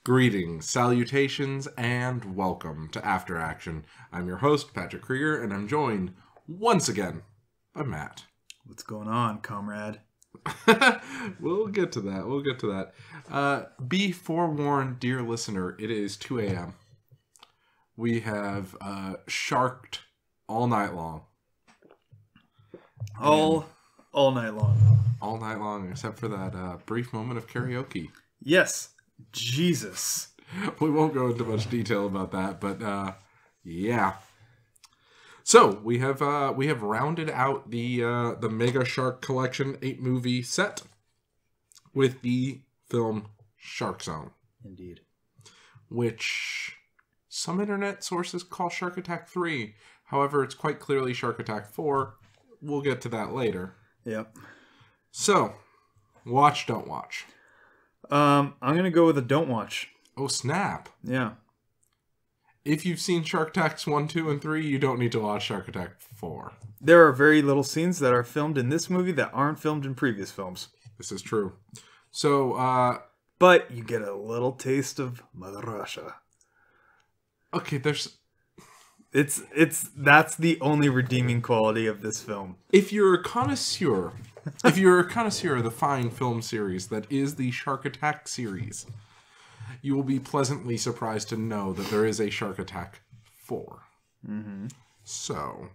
Greetings, salutations, and welcome to After Action. I'm your host, Patrick Kreeger, and I'm joined once again by Matt. What's going on, comrade? We'll get to that. Be forewarned, dear listener, it is 2 a.m. We have sharked all night long. All night long. All night long, except for that brief moment of karaoke. Yes. Jesus. We won't go into much detail about that, but yeah. So we have rounded out the Meg-A-Shark collection 8-movie set with the film Shark Zone. Indeed. Which some internet sources call Shark Attack 3. However, it's quite clearly Shark Attack 4. We'll get to that later. Yep. So, watch, don't watch. I'm going to go with a don't watch. Oh, snap. Yeah. If you've seen Shark Attacks 1, 2, and 3, you don't need to watch Shark Attack 4. There are very little scenes that are filmed in this movie that aren't filmed in previous films. This is true. So, but you get a little taste of Mother Russia. Okay, that's the only redeeming quality of this film. If you're a connoisseur of the fine film series that is the Shark Attack series, you will be pleasantly surprised to know that there is a Shark Attack 4. Mm-hmm. So,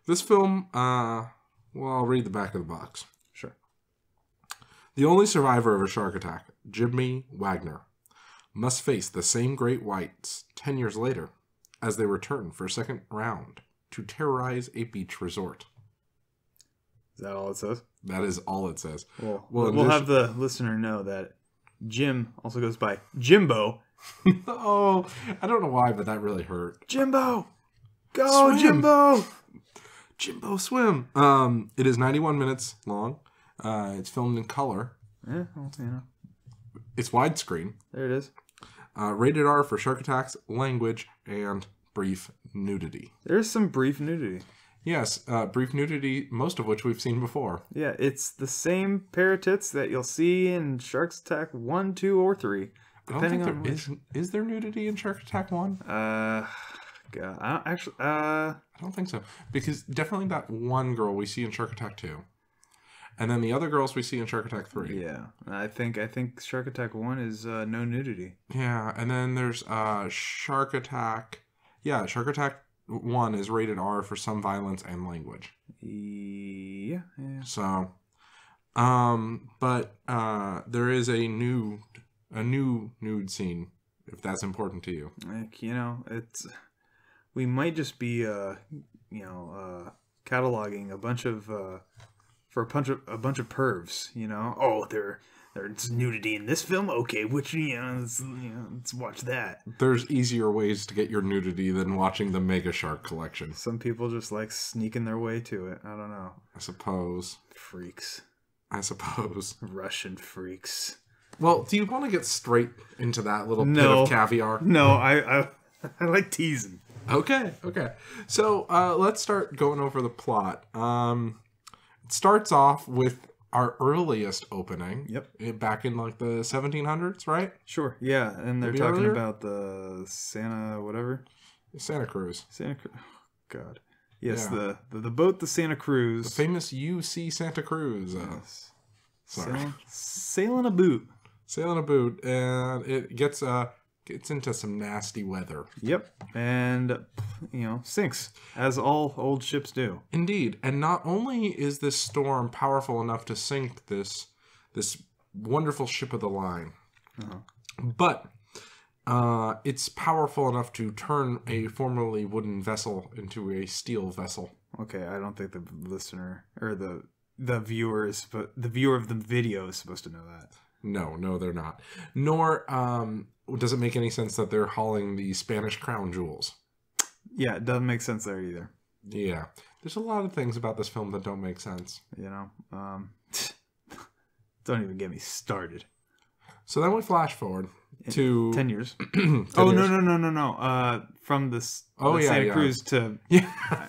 this film, well, I'll read the back of the box. Sure. The only survivor of a shark attack, Jimmy Wagner, must face the same great whites 10 years later as they return for a second round to terrorize a beach resort. Is that all it says? That is all it says. Well, we'll have the listener know that Jim also goes by Jimbo. Oh, I don't know why, but that really hurt. Jimbo! Go, swim. Jimbo! Jimbo, swim! It is 91 minutes long. It's filmed in color. Yeah, well, you know. It's widescreen. There it is. Rated R for shark attacks, language, and brief nudity. There's some brief nudity. Yes, brief nudity, most of which we've seen before. Yeah, it's the same pair of tits that you'll see in Shark Attack 1, 2, or 3. Depending on which. Is there nudity in Shark Attack 1? God, I don't think so. Because definitely that one girl we see in Shark Attack 2. And then the other girls we see in Shark Attack 3. Yeah, I think Shark Attack 1 is no nudity. Yeah, and then there's Shark Attack. Yeah, Shark Attack 1 is rated R for some violence and language. Yeah. So, but there is a new nude scene, if that's important to you. Like, we might just be cataloging a bunch of for a bunch of pervs, you know. Oh, there's nudity in this film. Okay, let's watch that. There's easier ways to get your nudity than watching the Meg-A-Shark collection. Some people just like sneaking their way to it. I don't know. I suppose. Freaks. I suppose. Russian freaks. Well, do you want to get straight into that little pit of caviar? No, I like teasing. Okay. So let's start going over the plot. It starts off with our earliest opening. Yep. Back in like the 1700s, right? Sure. Yeah, and they're talking about the Santa whatever. Santa Cruz. Oh, God. Yes, yeah. the boat, the Santa Cruz. The famous UC Santa Cruz. Yes. Sorry. Sailing a boot. Sailing a boot, and it gets into some nasty weather. Yep, and sinks, as all old ships do. Indeed, and not only is this storm powerful enough to sink this wonderful ship of the line, but it's powerful enough to turn a formerly wooden vessel into a steel vessel. Okay, I don't think the listener or the viewer the viewer of the video is supposed to know that. No, they're not. Nor does it make any sense that they're hauling the Spanish crown jewels. Yeah, it doesn't make sense there either. Yeah. There's a lot of things about this film that don't make sense. Don't even get me started. So then we flash forward to 10 years. 10 oh, years. No. From the Santa Cruz to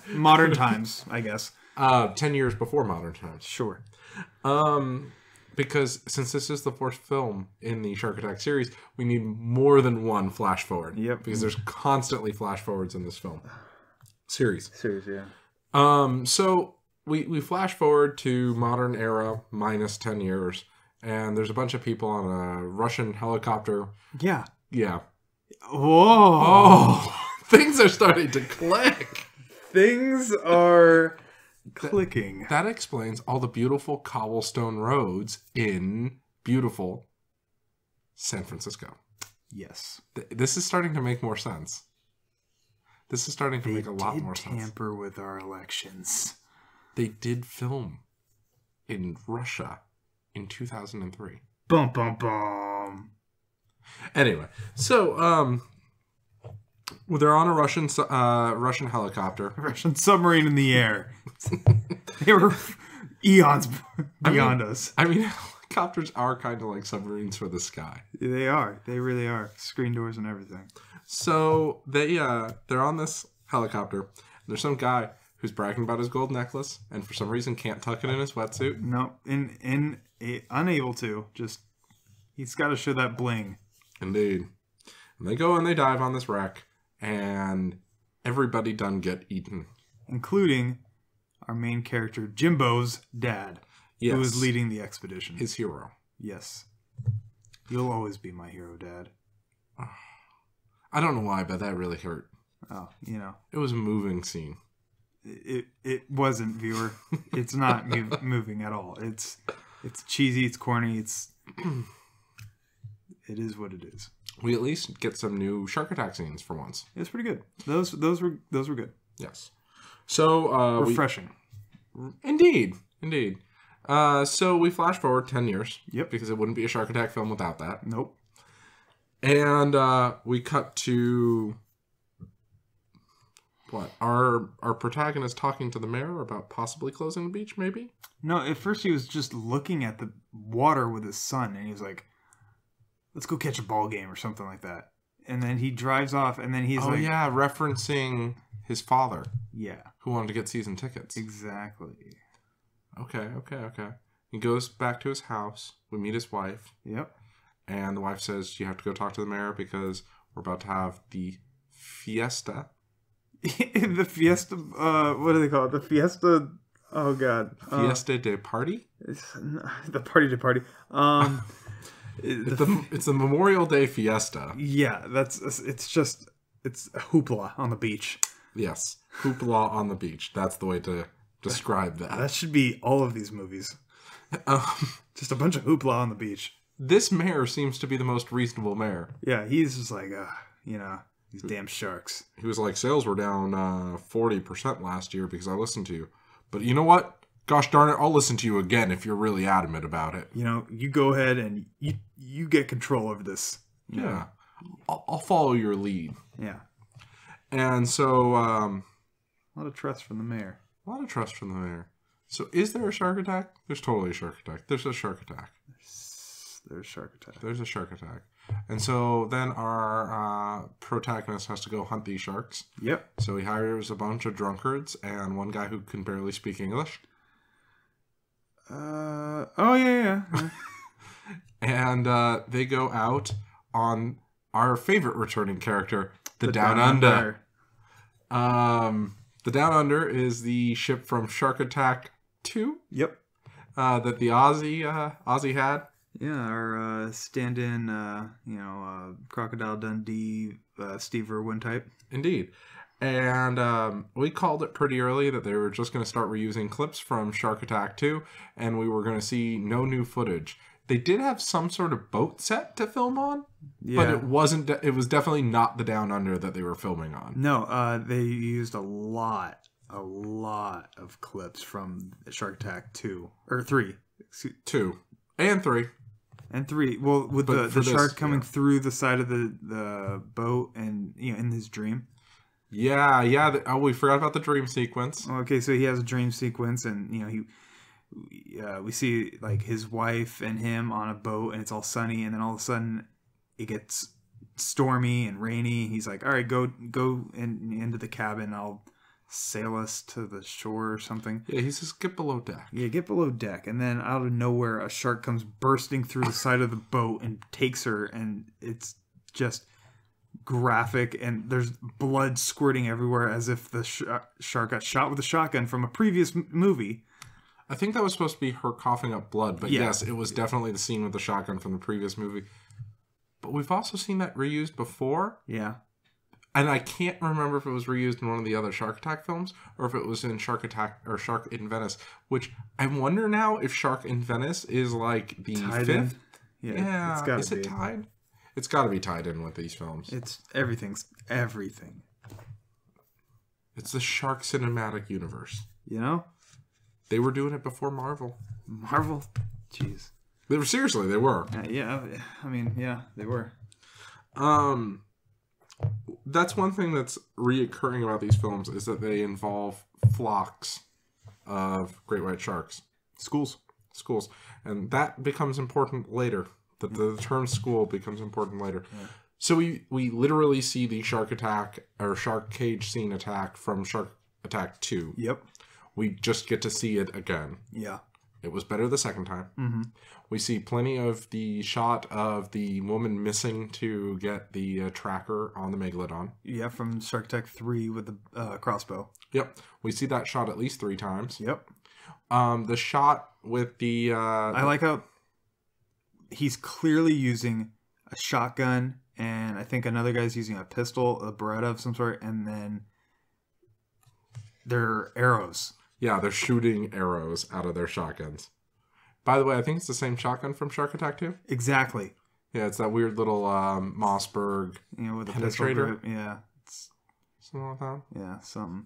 modern times, I guess. 10 years before modern times. Sure. Because since this is the fourth film in the Shark Attack series, we need more than one flash forward. Yep. Because there's constantly flash forwards in this film. Series, yeah. So we flash forward to modern era minus 10 years, and there's a bunch of people on a Russian helicopter. Yeah. Yeah. Whoa. Oh, things are starting to click. Things are clicking. That explains all the beautiful cobblestone roads in beautiful San Francisco. Yes. This is starting to make more sense. This is starting to make a lot more sense. They tamper with our elections. They did film in Russia in 2003. Bum, bum, bum. Anyway, so they're on a Russian helicopter. Russian submarine in the air. They were eons beyond us. I mean, helicopters are kind of like submarines for the sky. They are. They really are. Screen doors and everything. So they're on this helicopter. There's some guy who's bragging about his gold necklace, and for some reason can't tuck it in his wetsuit. No, unable to. Just he's got to show that bling. Indeed. And they go and they dive on this wreck, and everybody done get eaten, including our main character Jimbo's dad, who is leading the expedition. His hero. Yes, you'll always be my hero, Dad. I don't know why, but that really hurt. Oh, it was a moving scene. It wasn't, viewer. It's not moving at all. It's cheesy. It's corny. It is what it is. We at least get some new Shark Attack scenes for once. It's pretty good. Those were good. Yes. So refreshing. Indeed. So we flash forward 10 years. Yep. Because it wouldn't be a Shark Attack film without that. Nope. And we cut to what? Our protagonist talking to the mayor about possibly closing the beach, maybe? No, at first he was just looking at the water with his son, and he was like, let's go catch a ball game or something like that. And then he drives off, and then he's like... Oh, yeah, referencing his father. Yeah. Who wanted to get season tickets. Exactly. Okay. He goes back to his house. We meet his wife. Yep. And the wife says, you have to go talk to the mayor because we're about to have the fiesta. The fiesta, what do they call it? The fiesta, oh God. Fiesta de party? The party de party. It's the Memorial Day fiesta. Yeah, it's a hoopla on the beach. Yes, hoopla on the beach. That's the way to describe that. That should be all of these movies. Just a bunch of hoopla on the beach. This mayor seems to be the most reasonable mayor. Yeah, he's just like, these damn sharks. He was like, sales were down 40% last year because I listened to you. But you know what? Gosh darn it, I'll listen to you again if you're really adamant about it. You go ahead and you get control over this. Yeah. I'll follow your lead. Yeah. And so... a lot of trust from the mayor. So is there a shark attack? There's totally a shark attack. There's a shark attack. There's a shark attack. And so then our protagonist has to go hunt these sharks. Yep. So he hires a bunch of drunkards and one guy who can barely speak English. Yeah. And they go out on our favorite returning character, the Down Under. The Down Under is the ship from Shark Attack 2. Yep. That the Aussie had. Yeah, our stand-in, Crocodile Dundee, Steve Irwin type. Indeed. And we called it pretty early that they were just going to start reusing clips from Shark Attack 2, and we were going to see no new footage. They did have some sort of boat set to film on, but it wasn't. It was definitely not the Down Under that they were filming on. No, they used a lot of clips from Shark Attack 2 or 3. 2 and 3. And 3. Well, with the shark coming through the side of the boat and in his dream. Yeah. We forgot about the dream sequence. Okay, so he has a dream sequence, and we see like his wife and him on a boat, and it's all sunny, and then all of a sudden it gets stormy and rainy. He's like, "All right, go into the cabin. I'll sail us to the shore or something. Yeah, he says, get below deck. Yeah, get below deck. And then out of nowhere, a shark comes bursting through the side of the boat and takes her. And it's just graphic. And there's blood squirting everywhere as if the shark got shot with a shotgun from a previous movie. I think that was supposed to be her coughing up blood. But yes, it was definitely the scene with the shotgun from the previous movie. But we've also seen that reused before. Yeah. And I can't remember if it was reused in one of the other Shark Attack films or if it was in Shark Attack or Shark in Venice, which I wonder now if Shark in Venice is like the tied fifth. In? Yeah, it's gotta is it tied? It's got to be tied in with these films. It's everything. It's the Shark cinematic universe. You know? They were doing it before Marvel. Marvel? Jeez. They were, seriously, they were. Yeah, I mean, yeah, they were. That's one thing that's reoccurring about these films is that they involve flocks of great white sharks. Schools. And that becomes important later. The term school becomes important later. Yeah. So we literally see the shark attack or shark cage scene attack from Shark Attack 2. Yep. We just get to see it again. Yeah. It was better the second time. Mm-hmm. We see plenty of the shot of the woman missing to get the tracker on the Megalodon. Yeah, from Shark Attack 3 with the crossbow. Yep. We see that shot at least 3 times. Yep. The shot with the... I like how he's clearly using a shotgun, and I think another guy's using a pistol, a Beretta of some sort, and then they're arrows. Yeah, they're shooting arrows out of their shotguns. By the way, I think it's the same shotgun from Shark Attack 2. Exactly. Yeah, it's that weird little Mossberg with a penetrator. Pistol. Yeah. Something like that. Yeah, something.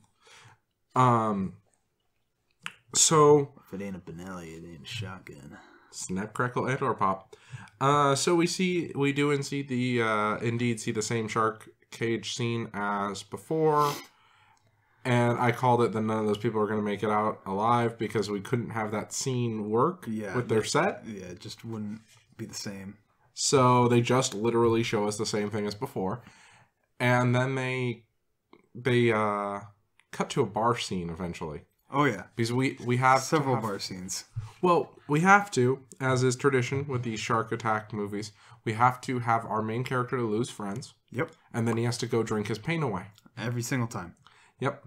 So... If it ain't a Benelli, it ain't a shotgun. Snap, crackle, and or pop. So we do indeed see the same shark cage scene as before. And I called it that none of those people are going to make it out alive because we couldn't have that scene work with their set. Yeah, it just wouldn't be the same. So they just literally show us the same thing as before. And then they cut to a bar scene eventually. Oh, yeah. Because we have... Several bar scenes. Well, we have to, as is tradition with these Shark Attack movies, we have to have our main character lose friends. Yep. And then he has to go drink his pain away. Every single time. Yep.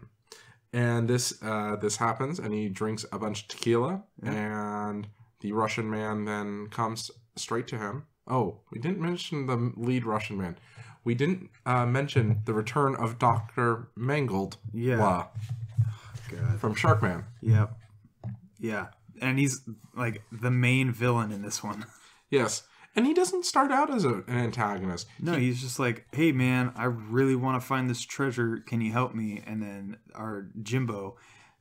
And this happens, and he drinks a bunch of tequila, and the Russian man then comes straight to him. Oh, we didn't mention the lead Russian man. We didn't mention the return of Dr. Mangold. Yeah. God. From Sharkman. Yep. Yeah. And he's like the main villain in this one. Yes. And he doesn't start out as an antagonist. No, he's just like, hey, man, I really want to find this treasure. Can you help me? And then our Jimbo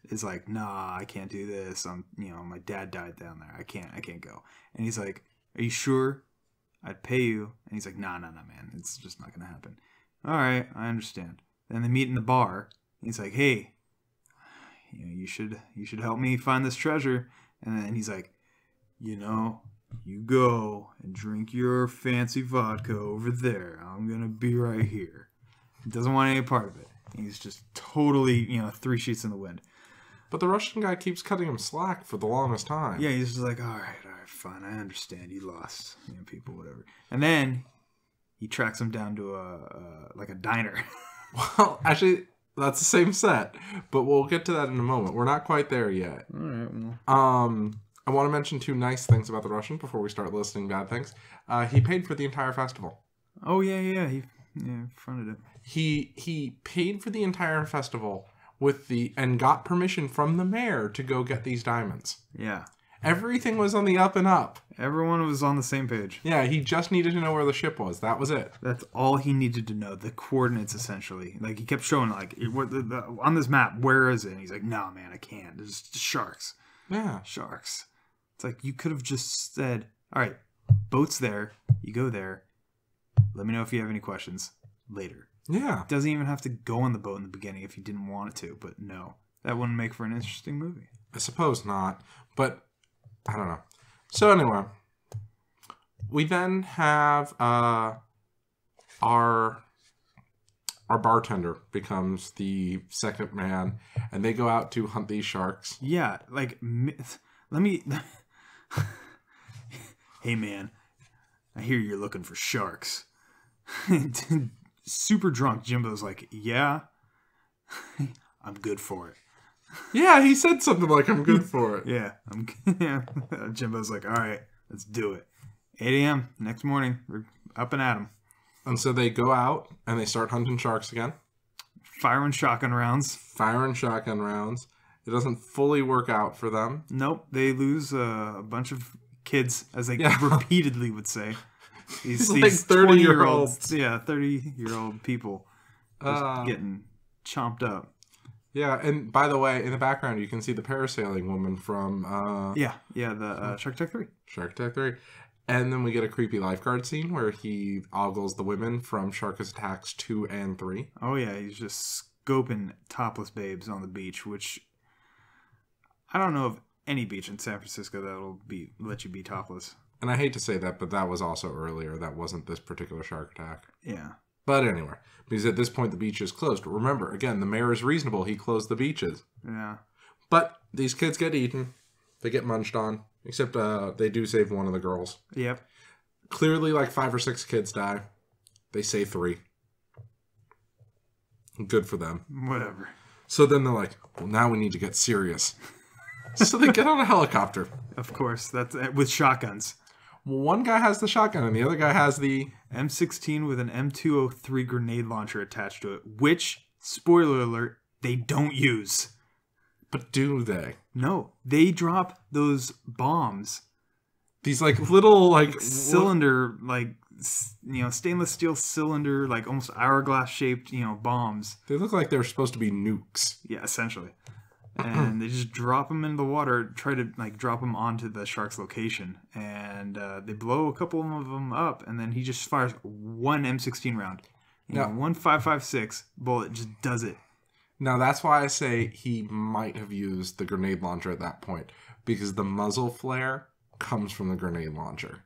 is like, nah, I can't do this. My dad died down there. I can't go. And he's like, are you sure? I'd pay you. And he's like, nah, man. It's just not going to happen. All right, I understand. Then they meet in the bar. He's like, hey, you should help me find this treasure. And then he's like, you go and drink your fancy vodka over there. I'm going to be right here. He doesn't want any part of it. He's just totally, 3 sheets in the wind. But the Russian guy keeps cutting him slack for the longest time. Yeah, he's just like, all right, fine. I understand. You lost, people, whatever. And then he tracks him down to a diner. Well, actually, that's the same set. But we'll get to that in a moment. We're not quite there yet. All right, well. I want to mention 2 nice things about the Russian before we start listing bad things. He paid for the entire festival. Oh, yeah. He fronted it. He paid for the entire festival and got permission from the mayor to go get these diamonds. Yeah. Everything was on the up and up. Everyone was on the same page. Yeah, he just needed to know where the ship was. That was it. That's all he needed to know. The coordinates, essentially. Like, he kept showing, on this map, where is it? And he's like, no, man, I can't. There's sharks. Yeah. Sharks. It's like, you could have just said, all right, boat's there. You go there. Let me know if you have any questions later. Yeah. It doesn't even have to go on the boat in the beginning if you didn't want it to, but no. That wouldn't make for an interesting movie. I suppose not, but I don't know. So anyway, we then have our our bartender becomes the second man, and they go out to hunt these sharks. Yeah, like, let me... Hey, man, I hear you're looking for sharks. Super drunk, Jimbo's like, yeah, I'm good for it. Yeah, he said something like, I'm good for it. Yeah, yeah. Jimbo's like, all right, let's do it. 8 a.m. next morning, we're up and at 'em. And so they go out and they start hunting sharks again. Firing shotgun rounds. It doesn't fully work out for them. Nope, they lose a bunch of kids, as they repeatedly would say. These like 30-year-olds. Yeah, 30-year-old people just getting chomped up. Yeah, and by the way, in the background, you can see the parasailing woman from... the Shark Attack 3. Shark Attack 3. And then we get a creepy lifeguard scene where he ogles the women from Shark Attacks 2 and 3. Oh, yeah, he's just scoping topless babes on the beach, which I don't know of any beach in San Francisco that'll let you be topless. And I hate to say that, but that was also earlier. That wasn't this particular Shark Attack. Yeah. But anyway, because at this point the beach is closed. Remember, again, the mayor is reasonable. He closed the beaches. Yeah. But these kids get eaten. They get munched on. Except they do save one of the girls. Yep. Clearly, like 5 or 6 kids die. They say 3. Good for them. Whatever. So then they're like, well, now we need to get serious. So they get on a helicopter. Of course. That's with shotguns. Well, one guy has the shotgun and the other guy has the... M16 with an M203 grenade launcher attached to it. Which, spoiler alert, they don't use. But do they? No. They drop those bombs. These like little like... cylinder, like, stainless steel cylinder, like almost hourglass shaped, bombs. They look like they're supposed to be nukes. Yeah, essentially. And they just drop them in the water, try to like drop them onto the shark's location, and they blow a couple of them up, and then he just fires one M16 round. One 5.56 bullet just does it. Now that's why I say he might have used the grenade launcher at that point, because the muzzle flare comes from the grenade launcher.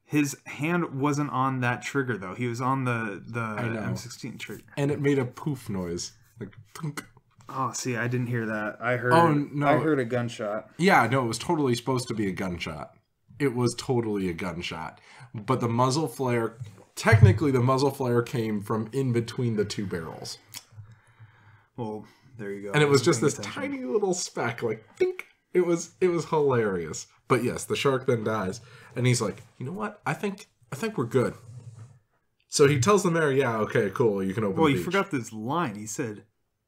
His hand wasn't on that trigger though; he was on the M16 trigger, and it made a poof noise, like. Thunk. Oh, see, I didn't hear that. I heard. Oh no! I heard a gunshot. Yeah, no, it was totally supposed to be a gunshot. It was totally a gunshot. But the muzzle flare, technically, the muzzle flare came from in between the 2 barrels. Well, there you go. And it was just this tiny little speck, like think. It was hilarious. But yes, the shark then dies, and he's like, you know what? I think we're good. So he tells the mayor, yeah, okay, cool, you can open the beach. Well, he forgot this line. He said,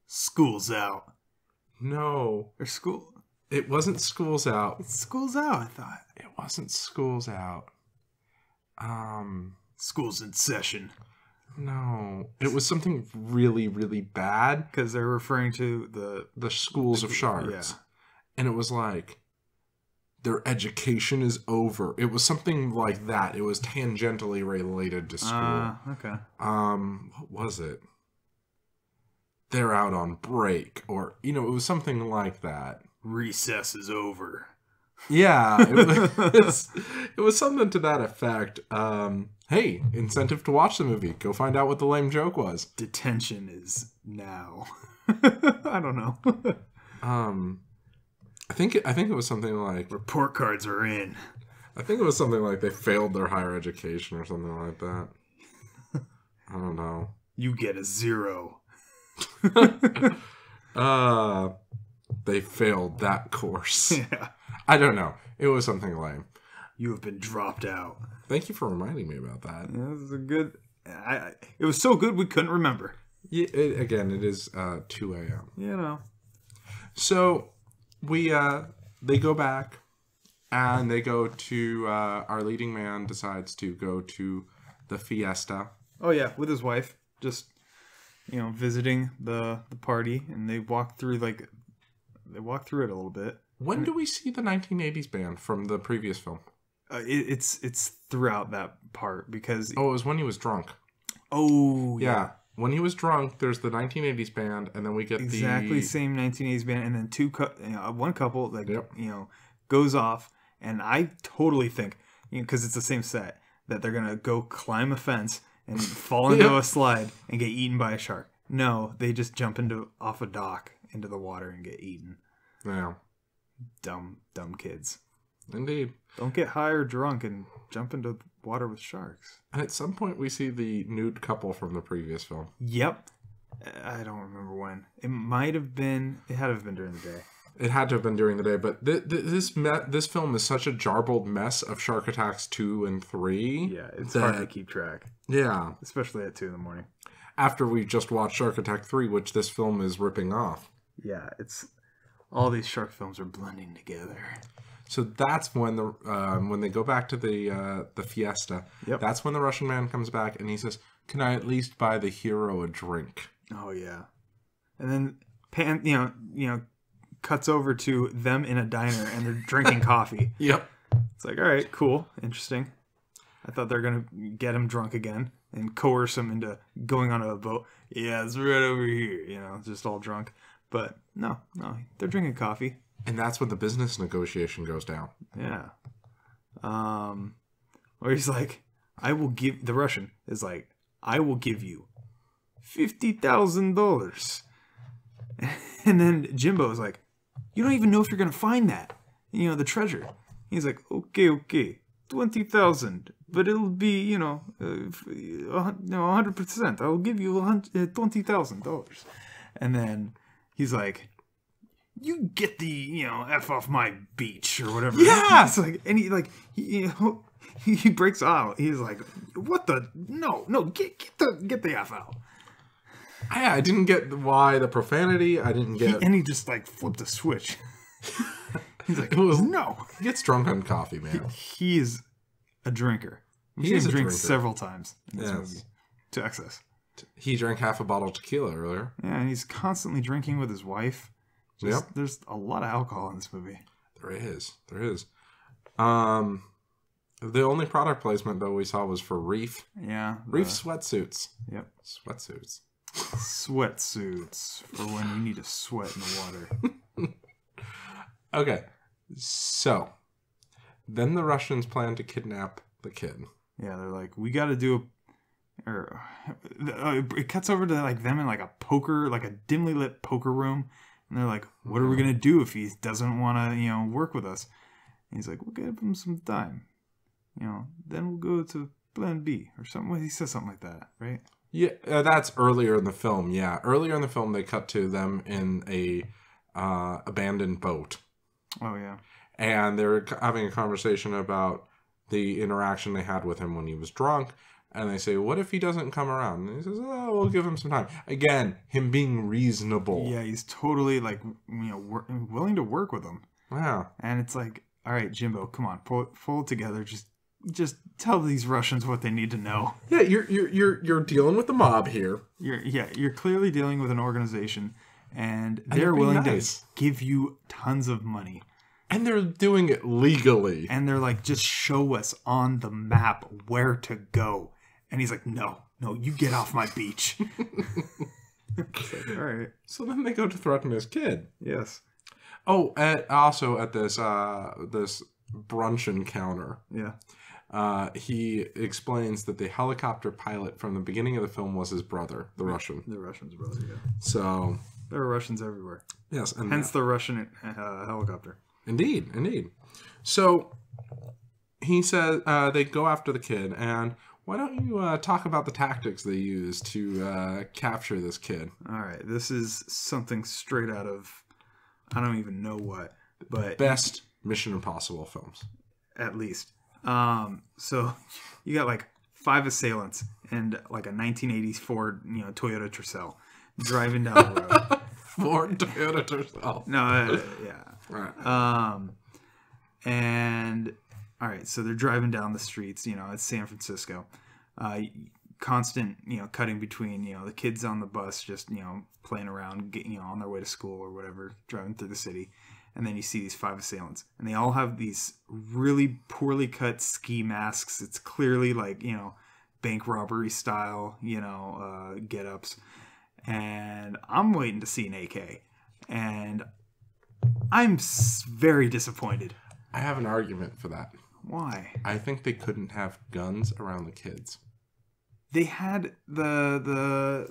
"School's out." No. Or school. It wasn't school's out. It's school's out, I thought. It wasn't school's out. School's in session. No. It was something really, really bad. Because they're referring to the schools of sharks. Yeah. And it was like, their education is over. It was something like that. It was tangentially related to school. Okay. What was it? They're out on break, or it was something like that. Recess is over. Yeah, it was something to that effect. Hey, incentive to watch the movie. Go find out what the lame joke was. Detention is now. I don't know. I think it was something like report cards are in. I think it was something like they failed their higher education or something like that. I don't know. You get a 0. They failed that course. Yeah. I don't know. It was something lame. You have been dropped out. Thank you for reminding me about that. Yeah, this is a good... it was so good we couldn't remember. Yeah, it is 2 a.m. So they go back and they go to our leading man decides to go to the fiesta. Oh yeah, with his wife, just visiting the party, and they walk through it a little bit. When do we see the 1980s band from the previous film? It's throughout that part because it was when he was drunk. Oh yeah. When he was drunk, there's the 1980s band, and then we get exactly the same 1980s band, and then one couple goes off, and I totally think because it's the same set that they're gonna go climb a fence and fall into a slide and get eaten by a shark. No, they just jump off a dock into the water and get eaten. Yeah. Dumb kids. Indeed. Don't get high or drunk and jump into water with sharks. And at some point we see the nude couple from the previous film. Yep. I don't remember when. It might have been... It had to have been during the day. It had to have been during the day, but this film is such a jarbled mess of Shark Attacks 2 and 3. Yeah, it's hard to keep track. Yeah. Especially at 2 in the morning. After we just watched Shark Attack 3, which this film is ripping off. Yeah, it's... All these shark films are blending together. So that's when when they go back to the fiesta. Yep. That's when the Russian man comes back and he says, "Can I at least buy the hero a drink?" Oh yeah, and then cuts over to them in a diner and they're drinking coffee. Yep. It's like, all right, cool, interesting. I thought they're gonna get him drunk again and coerce him into going on a boat. Yeah, it's right over here. Just all drunk. But no, they're drinking coffee. And that's when the business negotiation goes down. Yeah. Where he's like, the Russian is like, I will give you $50,000. And then Jimbo is like, you don't even know if you're going to find that. The treasure. He's like, okay, 20,000. But it'll be, 100%. I'll give you $20,000. And then he's like, you get the, F off my beach or whatever. Yeah. It's like, and he breaks out. He's like, what the, no, get the F out. I didn't get why the profanity. I didn't get. And he just like flipped a switch. He's like, no. He gets drunk on coffee, man. He is a drinker. He is a drinks drinker. several times in this movie to excess. He drank half a bottle of tequila earlier. Yeah, and he's constantly drinking with his wife. There's a lot of alcohol in this movie. There is. The only product placement though we saw was for Reef. Yeah. Reef sweatsuits. Yep. Sweatsuits for when you need to sweat in the water. Okay. So then the Russians plan to kidnap the kid. Yeah, they're like, we got to do it cuts over to like them in like a dimly lit poker room. And they're like, what are we going to do if he doesn't want to, work with us? And he's like, we'll give him some time. Then we'll go to plan B or something. He says something like that, right? Yeah, that's earlier in the film. Yeah, earlier in the film, they cut to them in a abandoned boat. Oh, yeah. And they're having a conversation about the interaction they had with him when he was drunk. And they say, what if he doesn't come around? And he says, oh, we'll give him some time. Again, him being reasonable. Yeah, he's totally, like, willing to work with him. Yeah. And it's like, all right, Jimbo, come on, pull it together. Just tell these Russians what they need to know. Yeah, you're dealing with the mob here. You're clearly dealing with an organization, and they're willing to give you tons of money. And they're doing it legally. And they're like, just show us on the map where to go. And he's like, no, you get off my beach. Like, all right. So then they go to threaten his kid. Yes. Oh, also at this brunch encounter. Yeah. He explains that the helicopter pilot from the beginning of the film was his brother, the Russian. The Russian's brother, yeah. So there are Russians everywhere. Yes. And hence the Russian helicopter. Indeed. So he says they go after the kid, and why don't you talk about the tactics they use to capture this kid? All right. This is something straight out of, I don't even know what, but best Mission Impossible films. At least. So you got like 5 assailants and like a 1980s Ford, Toyota Tercel driving down the road. Ford Toyota Tercel. No, yeah. Right. And all right, so they're driving down the streets, it's San Francisco. Constant, cutting between, the kids on the bus just, playing around, on their way to school or whatever, driving through the city. And then you see these 5 assailants. And they all have these really poorly cut ski masks. It's clearly like, bank robbery style, get-ups. And I'm waiting to see an AK. And I'm very disappointed. I have an argument for that. Why? I think they couldn't have guns around the kids. They had the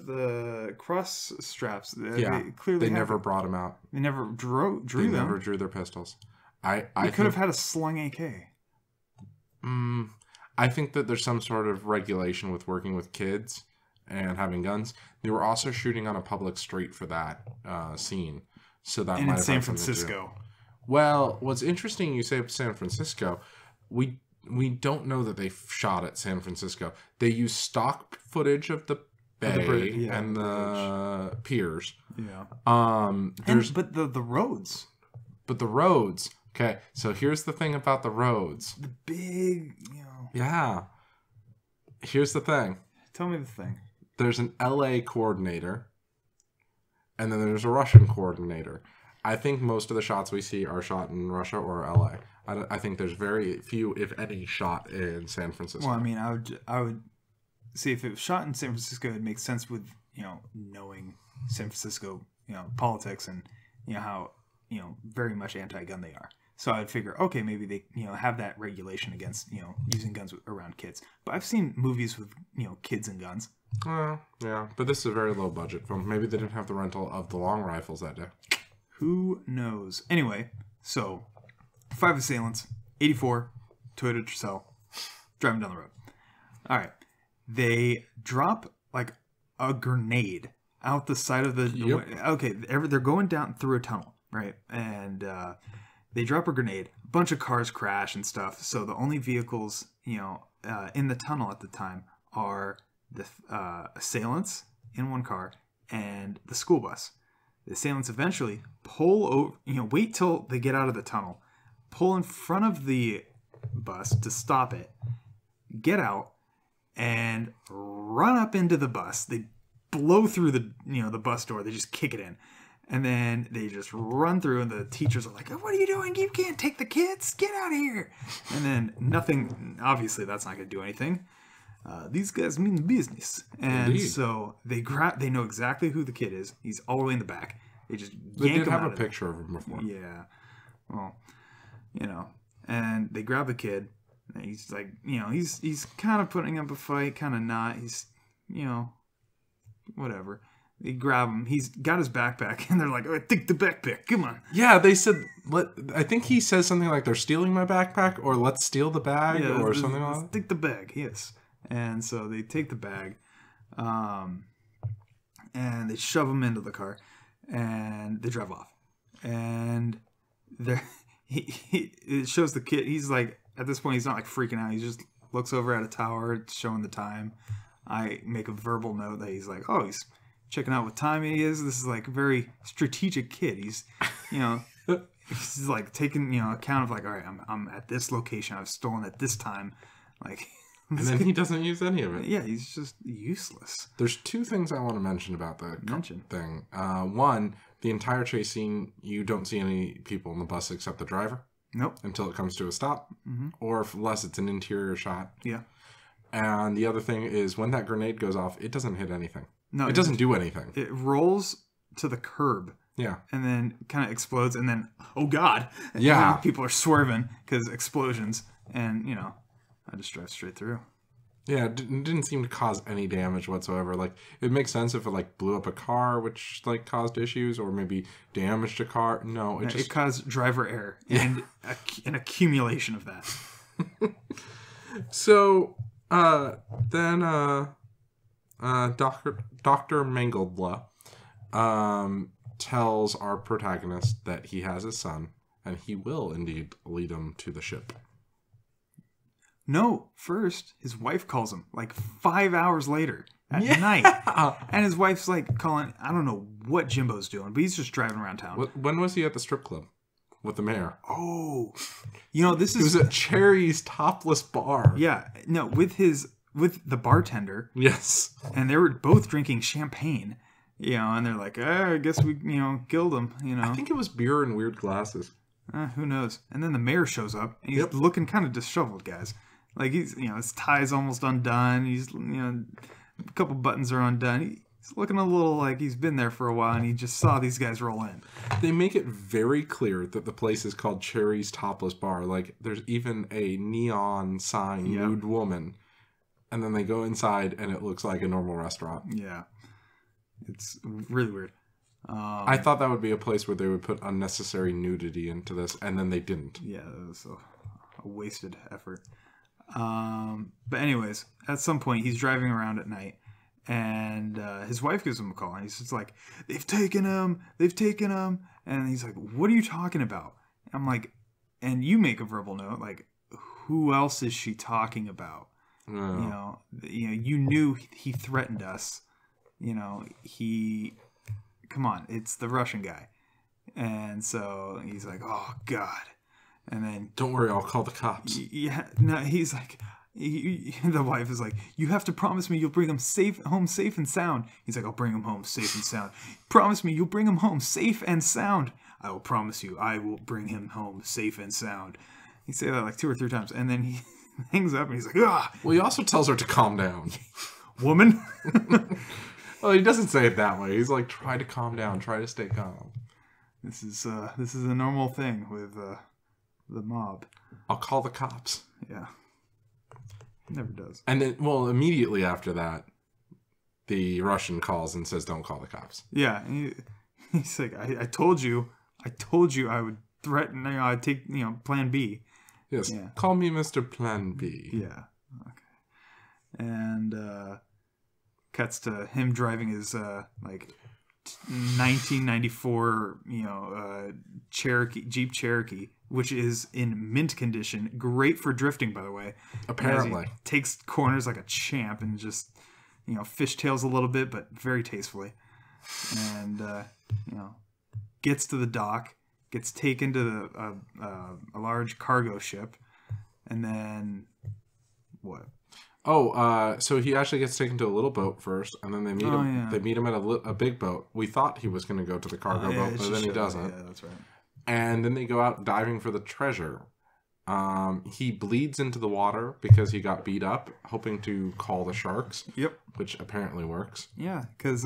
cross straps. They clearly never brought them out. They never drew them. They never drew their pistols. I could have had a slung AK. I think that there's some sort of regulation with working with kids and having guns. They were also shooting on a public street for that scene, so that might have San Francisco. Well, what's interesting, you say San Francisco, we don't know that they shot at San Francisco. They used stock footage of the bay and the piers. Yeah. But the roads. But the roads. Okay, so here's the thing about the roads. The big, Yeah. Here's the thing. Tell me the thing. There's an LA coordinator, and then there's a Russian coordinator. I think most of the shots we see are shot in Russia or LA. I think there's very few, if any, shot in San Francisco. Well, I mean, I would see if it was shot in San Francisco, it makes sense with knowing San Francisco, politics and how very much anti-gun they are. So I'd figure, okay, maybe they have that regulation against using guns around kids. But I've seen movies with kids and guns. Yeah, but this is a very low budget film. Maybe they didn't have the rental of the long rifles that day. Who knows? Anyway, so 5 assailants, 84, Toyota Tercel, driving down the road. All right, they drop like a grenade out the side of the. Yep. Okay, they're going down through a tunnel, right? And they drop a grenade. A bunch of cars crash and stuff. So the only vehicles in the tunnel at the time are the assailants in one car and the school bus. The assailants eventually pull over, wait till they get out of the tunnel, pull in front of the bus to stop it, get out, and run up into the bus. They blow through the bus door. They just kick it in. And then they just run through, and the teachers are like, "What are you doing? You can't take the kids. Get out of here." And then nothing, obviously that's not going to do anything. These guys mean business. And Indeed. So they know exactly who the kid is. He's all the way in the back. They just They yank did him have out a of there. picture of him before. Yeah. Well, and they grab the kid. And he's like, he's kind of putting up a fight, kind of not. He's, whatever. They grab him. He's got his backpack, and they're like, "Oh, take the backpack. Come on." Yeah, they said. I think he says something like, "They're stealing my backpack," or "Let's steal the bag," or something like that. Take the bag, yes. And so they take the bag, and they shove him into the car, and they drive off. And it shows the kid. He's like, at this point, he's not like freaking out. He just looks over at a tower, showing the time. I make a verbal note that he's like, oh, he's checking out what time it is. This is like a very strategic kid. He's, he's like taking, account of like, all right, I'm at this location. I've stolen at this time. Like, and then he doesn't use any of it. Yeah, he's just useless. There's two things I want to mention about the thing. One, the entire chase scene, you don't see any people in the bus except the driver. Nope. Until it comes to a stop. Mm-hmm. Or unless it's an interior shot. Yeah. And the other thing is when that grenade goes off, it doesn't hit anything. No, it doesn't do anything. It rolls to the curb. Yeah. And then kind of explodes. And then, oh God. Yeah. People are swerving because explosions. And, I just drive straight through. Yeah, it didn't seem to cause any damage whatsoever. Like, it makes sense if it, like, blew up a car, which, like, caused issues, or maybe damaged a car. No, it caused driver error and an accumulation of that. So, then, Dr. Mangledla, tells our protagonist that he has a son, and he will indeed lead him to the ship. No, first, his wife calls him like 5 hours later at night. And his wife's like calling, I don't know what Jimbo's doing, but he's just driving around town. When was he at the strip club with the mayor? Oh, this is... It was at Cherry's Topless Bar. Yeah, no, with the bartender. Yes. And they were both drinking champagne, and they're like, I guess we, killed him, I think it was beer in weird glasses. Who knows? And then the mayor shows up, and he's looking kind of disheveled, guys. Like, he's, his tie's almost undone. He's, a couple buttons are undone. He's looking a little like he's been there for a while, and he just saw these guys roll in. They make it very clear that the place is called Cherry's Topless Bar. Like, there's even a neon sign, nude woman. and then they go inside, and it looks like a normal restaurant. Yeah. It's really weird. I thought that would be a place where they would put unnecessary nudity into this, and then they didn't. Yeah, it was a wasted effort. But anyways, at some point, he's driving around at night, and his wife gives him a call, and he's just like, they've taken him. And he's like, what are you talking about? I'm like, and you make a verbal note, like, who else is she talking about? Oh. You knew he threatened us. Come on, it's the Russian guy. And so he's like, oh, God. And then... Don't worry, I'll call the cops. Yeah, no, he's like... the wife is like, you have to promise me you'll bring him home safe and sound. He's like, I'll bring him home safe and sound. Promise me you'll bring him home safe and sound. I will promise you I will bring him home safe and sound. He said that like 2 or 3 times. And then he hangs up and he's like, ah! Well, he also tells her to calm down. Woman? Well, he doesn't say it that way. He's like, try to calm down. Try to stay calm. This is a normal thing with the mob. I'll call the cops. Yeah. Never does. And then, well, immediately after that, the Russian calls and says, don't call the cops. Yeah. He's like, I told you I would threaten, I'd take, plan B. Yes. Yeah. Call me Mr. Plan B. Yeah. Okay. And cuts to him driving his, 1994, Jeep Cherokee, which is in mint condition. Great for drifting, by the way. Apparently. He takes corners like a champ and just, fishtails a little bit, but very tastefully. And, gets to the dock, gets taken to a large cargo ship, and then what? Oh, so he actually gets taken to a little boat first, and then they meet him. Yeah. They meet him at a big boat. We thought he was going to go to the cargo boat, but then he doesn't. Yeah, that's right. And then they go out diving for the treasure. He bleeds into the water because he got beat up, hoping to call the sharks. Yep. Which apparently works. Yeah, because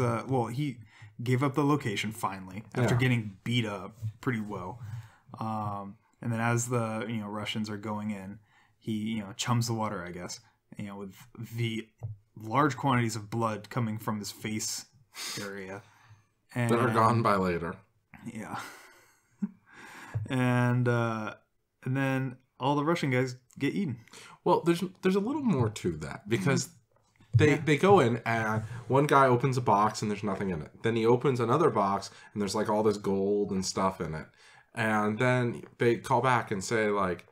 he gave up the location finally after getting beat up pretty well. And then as the Russians are going in, he chums the water, I guess. With the large quantities of blood coming from his face area. And, that are gone by later. Yeah. and then all the Russian guys get eaten. Well, there's a little more to that because they go in and one guy opens a box and there's nothing in it. Then he opens another box and there's like all this gold and stuff in it. And then they call back and say like,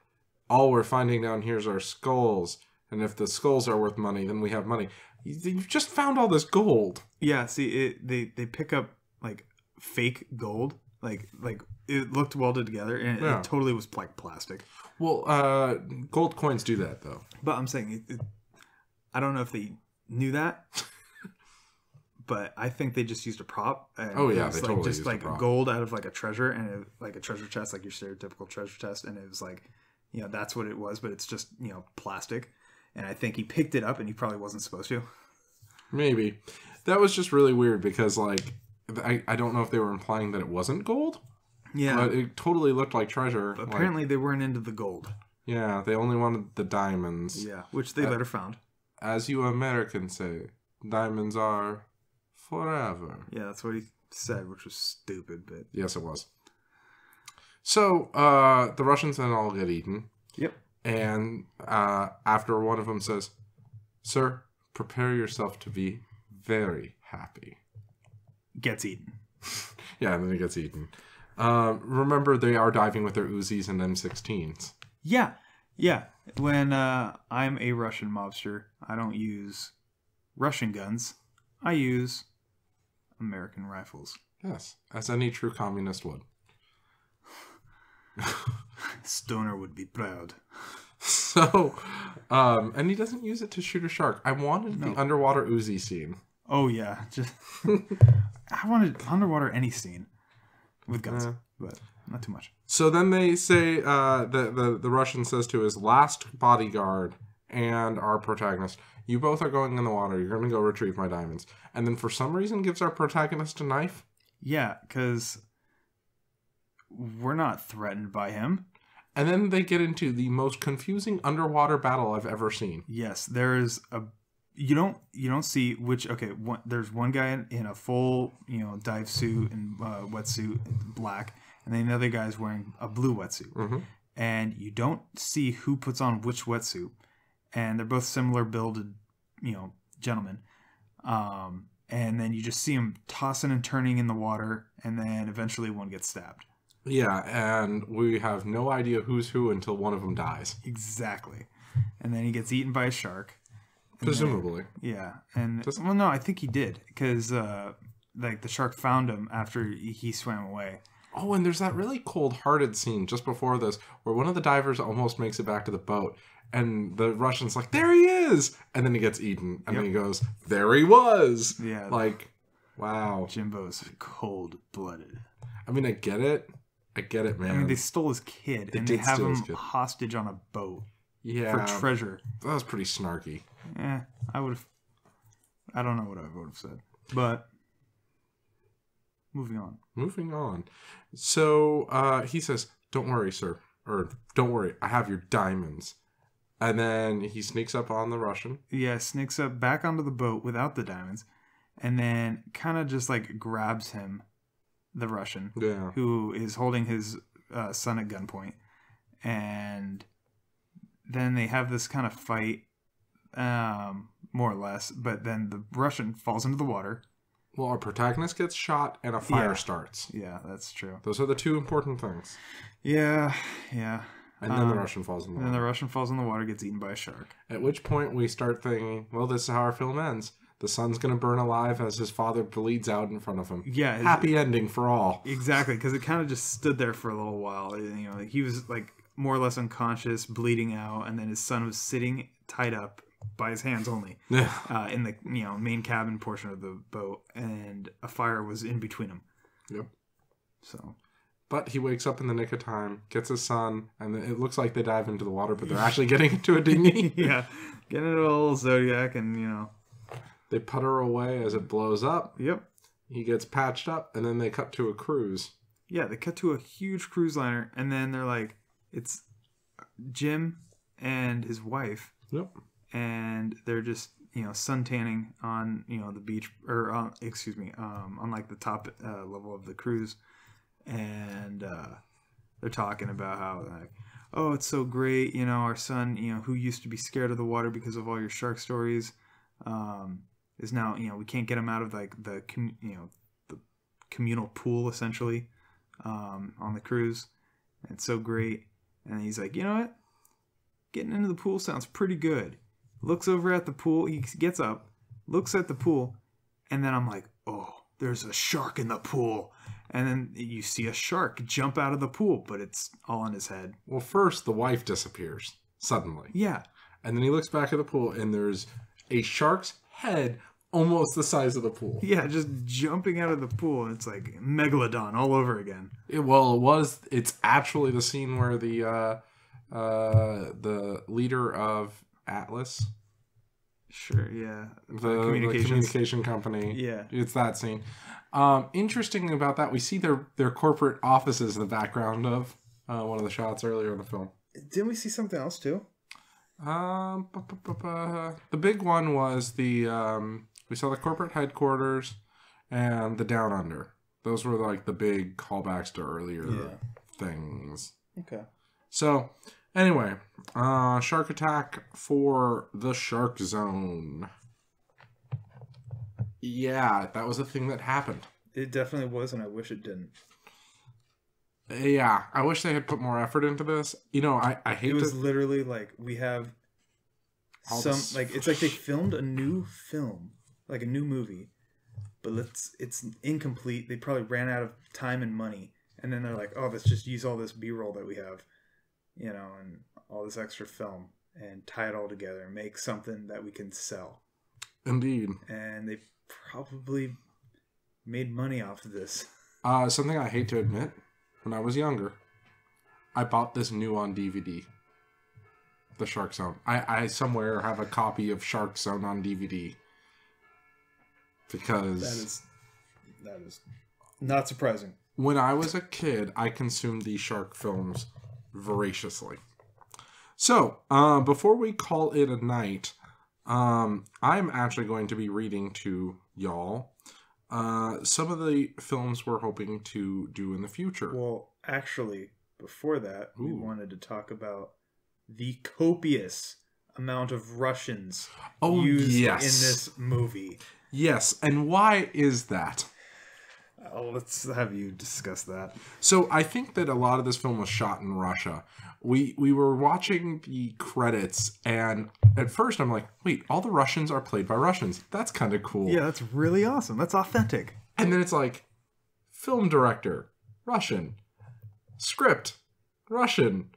all we're finding down here is our skulls. And if the skulls are worth money, then we have money. You've just found all this gold. Yeah, see, they pick up like fake gold, like it looked welded together, and it totally was like plastic. Well, gold coins do that though. But I'm saying, I don't know if they knew that, but I think they just used a prop. And oh yeah, they totally just used like a prop. gold out of like a treasure, and like a treasure chest, like your stereotypical treasure chest, and it was like, that's what it was, but it's just plastic. And I think he picked it up and he probably wasn't supposed to. Maybe. That was just really weird because, like, I don't know if they were implying that it wasn't gold. Yeah. But it totally looked like treasure. But apparently they weren't into the gold. Yeah, they only wanted the diamonds. Yeah, which they later found. As you Americans say, diamonds are forever. Yeah, that's what he said, which was stupid, but... Yes, it was. So, the Russians then all get eaten. Yep. And after one of them says, "Sir, prepare yourself to be very happy." Gets eaten. Yeah, and then he gets eaten. Remember, they are diving with their Uzis and M16s. Yeah. When I'm a Russian mobster, I don't use Russian guns. I use American rifles. Yes, as any true communist would. Stoner would be proud. So, and he doesn't use it to shoot a shark. I wanted the underwater Uzi scene. Oh yeah, just I wanted underwater any scene with guns, but not too much. So then they say the Russian says to his last bodyguard and our protagonist, "You both are going in the water. You're going to go retrieve my diamonds." And then for some reason gives our protagonist a knife. Yeah, because we're not threatened by him. And then they get into the most confusing underwater battle I've ever seen. Yes, there is a you don't see which. Okay, there's one guy in a full dive suit and wetsuit, black, and then the other guy's wearing a blue wetsuit. Mm-hmm. And you don't see who puts on which wetsuit, and they're both similar builded, gentlemen. And then you just see them tossing and turning in the water, and then eventually one gets stabbed. Yeah, and we have no idea who's who until one of them dies. Exactly. And then he gets eaten by a shark. Presumably. Yeah. And well, no, I think he did, because the shark found him after he swam away. Oh, and there's that really cold-hearted scene just before this where one of the divers almost makes it back to the boat, and the Russian's like, there he is! And then he gets eaten, and then he goes, there he was! Yeah. Like, wow. Jimbo's cold-blooded. I mean, I get it, man. I mean, they stole his kid, and they have him hostage on a boat for treasure. That was pretty snarky. I don't know what I would have said. But, moving on. So, he says, don't worry, sir. Or, don't worry, I have your diamonds. And then he sneaks up on the Russian. Yeah, sneaks up back onto the boat without the diamonds. And then kind of just grabs him, the Russian. Yeah. Who is holding his son at gunpoint. And then they have this kind of fight, more or less. But then the Russian falls into the water. Well, our protagonist gets shot and a fire starts. Yeah, that's true. Those are the two important things. Yeah. And then the Russian falls in the water. And then the Russian falls in the water, gets eaten by a shark. At which point we start thinking, well, this is how our film ends. The son's going to burn alive as his father bleeds out in front of him. Yeah. Happy ending for all. Exactly, because it kind of just stood there for a little while. He was more or less unconscious, bleeding out, and then his son was sitting tied up by his hands only in the main cabin portion of the boat, and a fire was in between them. Yep. So, but he wakes up in the nick of time, gets his son, and it looks like they dive into the water, but they're actually getting into a dinghy. Yeah, getting into a little Zodiac, and they putter away as it blows up. Yep. He gets patched up, and then they cut to a cruise. Yeah, they cut to a huge cruise liner, and then they're like, it's Jim and his wife. Yep. And they're just sun tanning on the beach, or on the top level of the cruise, and they're talking about how oh, it's so great, our son who used to be scared of the water because of all your shark stories, is now we can't get him out of the communal pool essentially on the cruise. And it's so great. And he's like, you know what, getting into the pool sounds pretty good. Looks over at the pool. He gets up, looks at the pool, and then I'm like, oh, there's a shark in the pool. And then you see a shark jump out of the pool, but it's all on his head. Well, first, the wife disappears suddenly. Yeah. And then he looks back at the pool, and there's a shark's head almost the size of the pool. Yeah, just jumping out of the pool. And it's like Megalodon all over again. It's actually the scene where the leader of Atlas. Sure, yeah. The communication company. Yeah. It's that scene. Interesting about that, we see their corporate offices in the background of one of the shots earlier in the film. Didn't we see something else too? The big one was we saw the corporate headquarters and the Down Under. Those were the big callbacks to earlier things. Okay. So, anyway, shark attack for the Shark Zone. Yeah, that was a thing that happened. It definitely was, and I wish it didn't. Yeah, I wish they had put more effort into this. I hate it. Was literally we have it's like they filmed a new film, like a new movie, but it's incomplete. They probably ran out of time and money, and then they're like, oh, let's just use all this B-roll that we have, and all this extra film, and tie it all together and make something that we can sell. Indeed. And they probably made money off of this. Something I hate to admit, when I was younger, I bought this new on DVD. The Shark Zone. I somewhere have a copy of Shark Zone on DVD. Because... That is not surprising. When I was a kid, I consumed these shark films voraciously. So, before we call it a night, I'm actually going to be reading to y'all some of the films we're hoping to do in the future. Well, actually, before that, we wanted to talk about the copious amount of Russians used in this movie. Yes, and why is that? Let's have you discuss that. So I think that a lot of this film was shot in Russia. We were watching the credits, and at first I'm like, wait, all the Russians are played by Russians. That's kind of cool. Yeah, that's really awesome. That's authentic. And then it's like, film director, Russian. Script, Russian.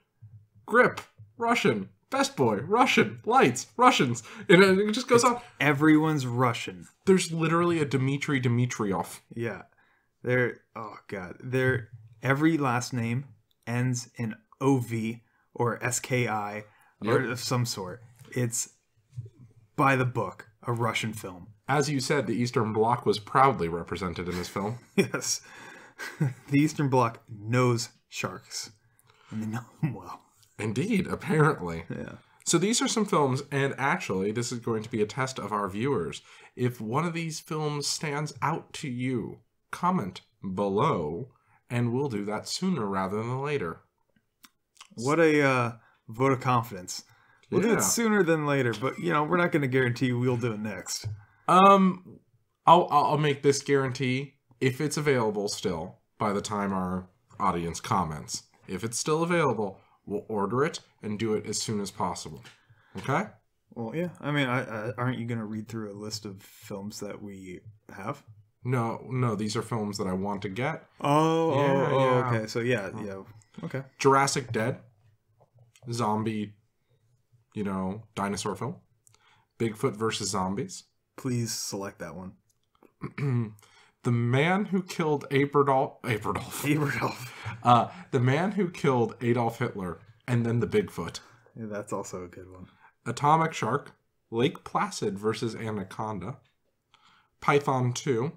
Grip, Russian. Best boy, Russian. Lights, Russians. And it just goes on. Everyone's Russian. There's literally a Dmitry Dmitriev. Yeah. Every last name ends in OV or SKI or of some sort. It's by the book, a Russian film. As you said, the Eastern Bloc was proudly represented in this film. Yes. The Eastern Bloc knows sharks. And they know them well. Indeed, apparently. Yeah. So these are some films, and actually, this is going to be a test of our viewers. If one of these films stands out to you, comment below, and we'll do that sooner rather than later. What a vote of confidence. We'll do it sooner than later, but we're not going to guarantee we'll do it next. I'll make this guarantee if it's available still by the time our audience comments. If it's still available, we'll order it and do it as soon as possible. Okay? Well, yeah. I mean, aren't you going to read through a list of films that we have? No. These are films that I want to get. Okay. So, yeah. Okay. Jurassic Dead. Zombie, dinosaur film. Bigfoot versus Zombies. Please select that one. The Man Who Killed Adolf. The Man Who Killed Adolf Hitler, and then the Bigfoot. Yeah, that's also a good one. Atomic Shark, Lake Placid versus Anaconda, Python 2,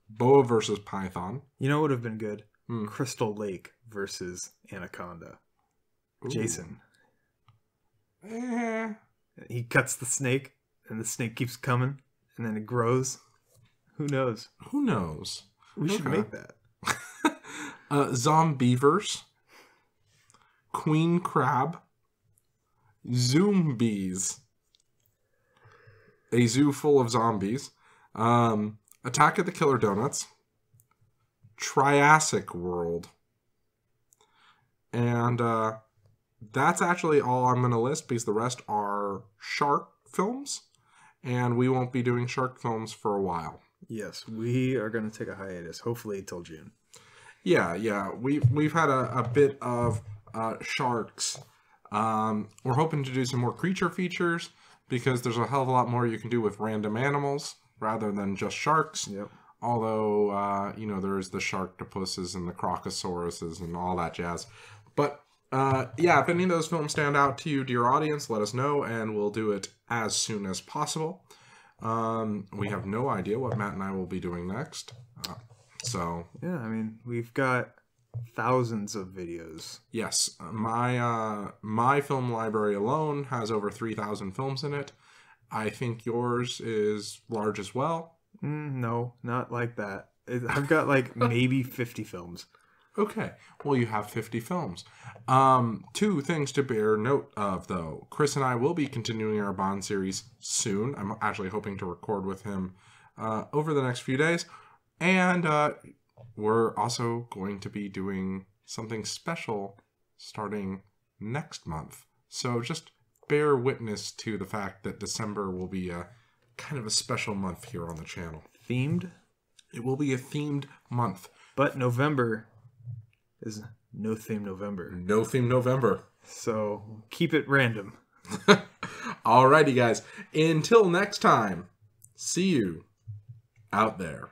Boa versus Python. You know what would have been good? Crystal Lake versus Anaconda. Ooh. Jason. He cuts the snake, and the snake keeps coming, and then it grows. Who knows? We should make that. Zombievers, Queen Crab, Zombies, a zoo full of zombies, Attack of the Killer Donuts, Triassic World, and that's actually all I'm going to list because the rest are shark films, and we won't be doing shark films for a while. Yes, we are going to take a hiatus, hopefully till June. Yeah. We've had a bit of sharks. We're hoping to do some more creature features because there's a hell of a lot more you can do with random animals rather than just sharks. Yep. Although, there's the sharktopusses and the crocosauruses and all that jazz. But, if any of those films stand out to you, dear audience, let us know, and we'll do it as soon as possible. We have no idea what Matt and I will be doing next. Yeah, I mean, we've got thousands of videos. Yes, my film library alone has over 3,000 films in it. I think yours is large as well. No, not like that. I've got maybe 50 films. Okay, well, you have 50 films. 2 things to bear note of, though. Chris and I will be continuing our Bond series soon. I'm actually hoping to record with him over the next few days. And we're also going to be doing something special starting next month. So just bear witness to the fact that December will be a kind of a special month here on the channel. Themed? It will be a themed month. But November is No Theme November. No Theme November. So keep it random. Alrighty, guys. Until next time, see you out there.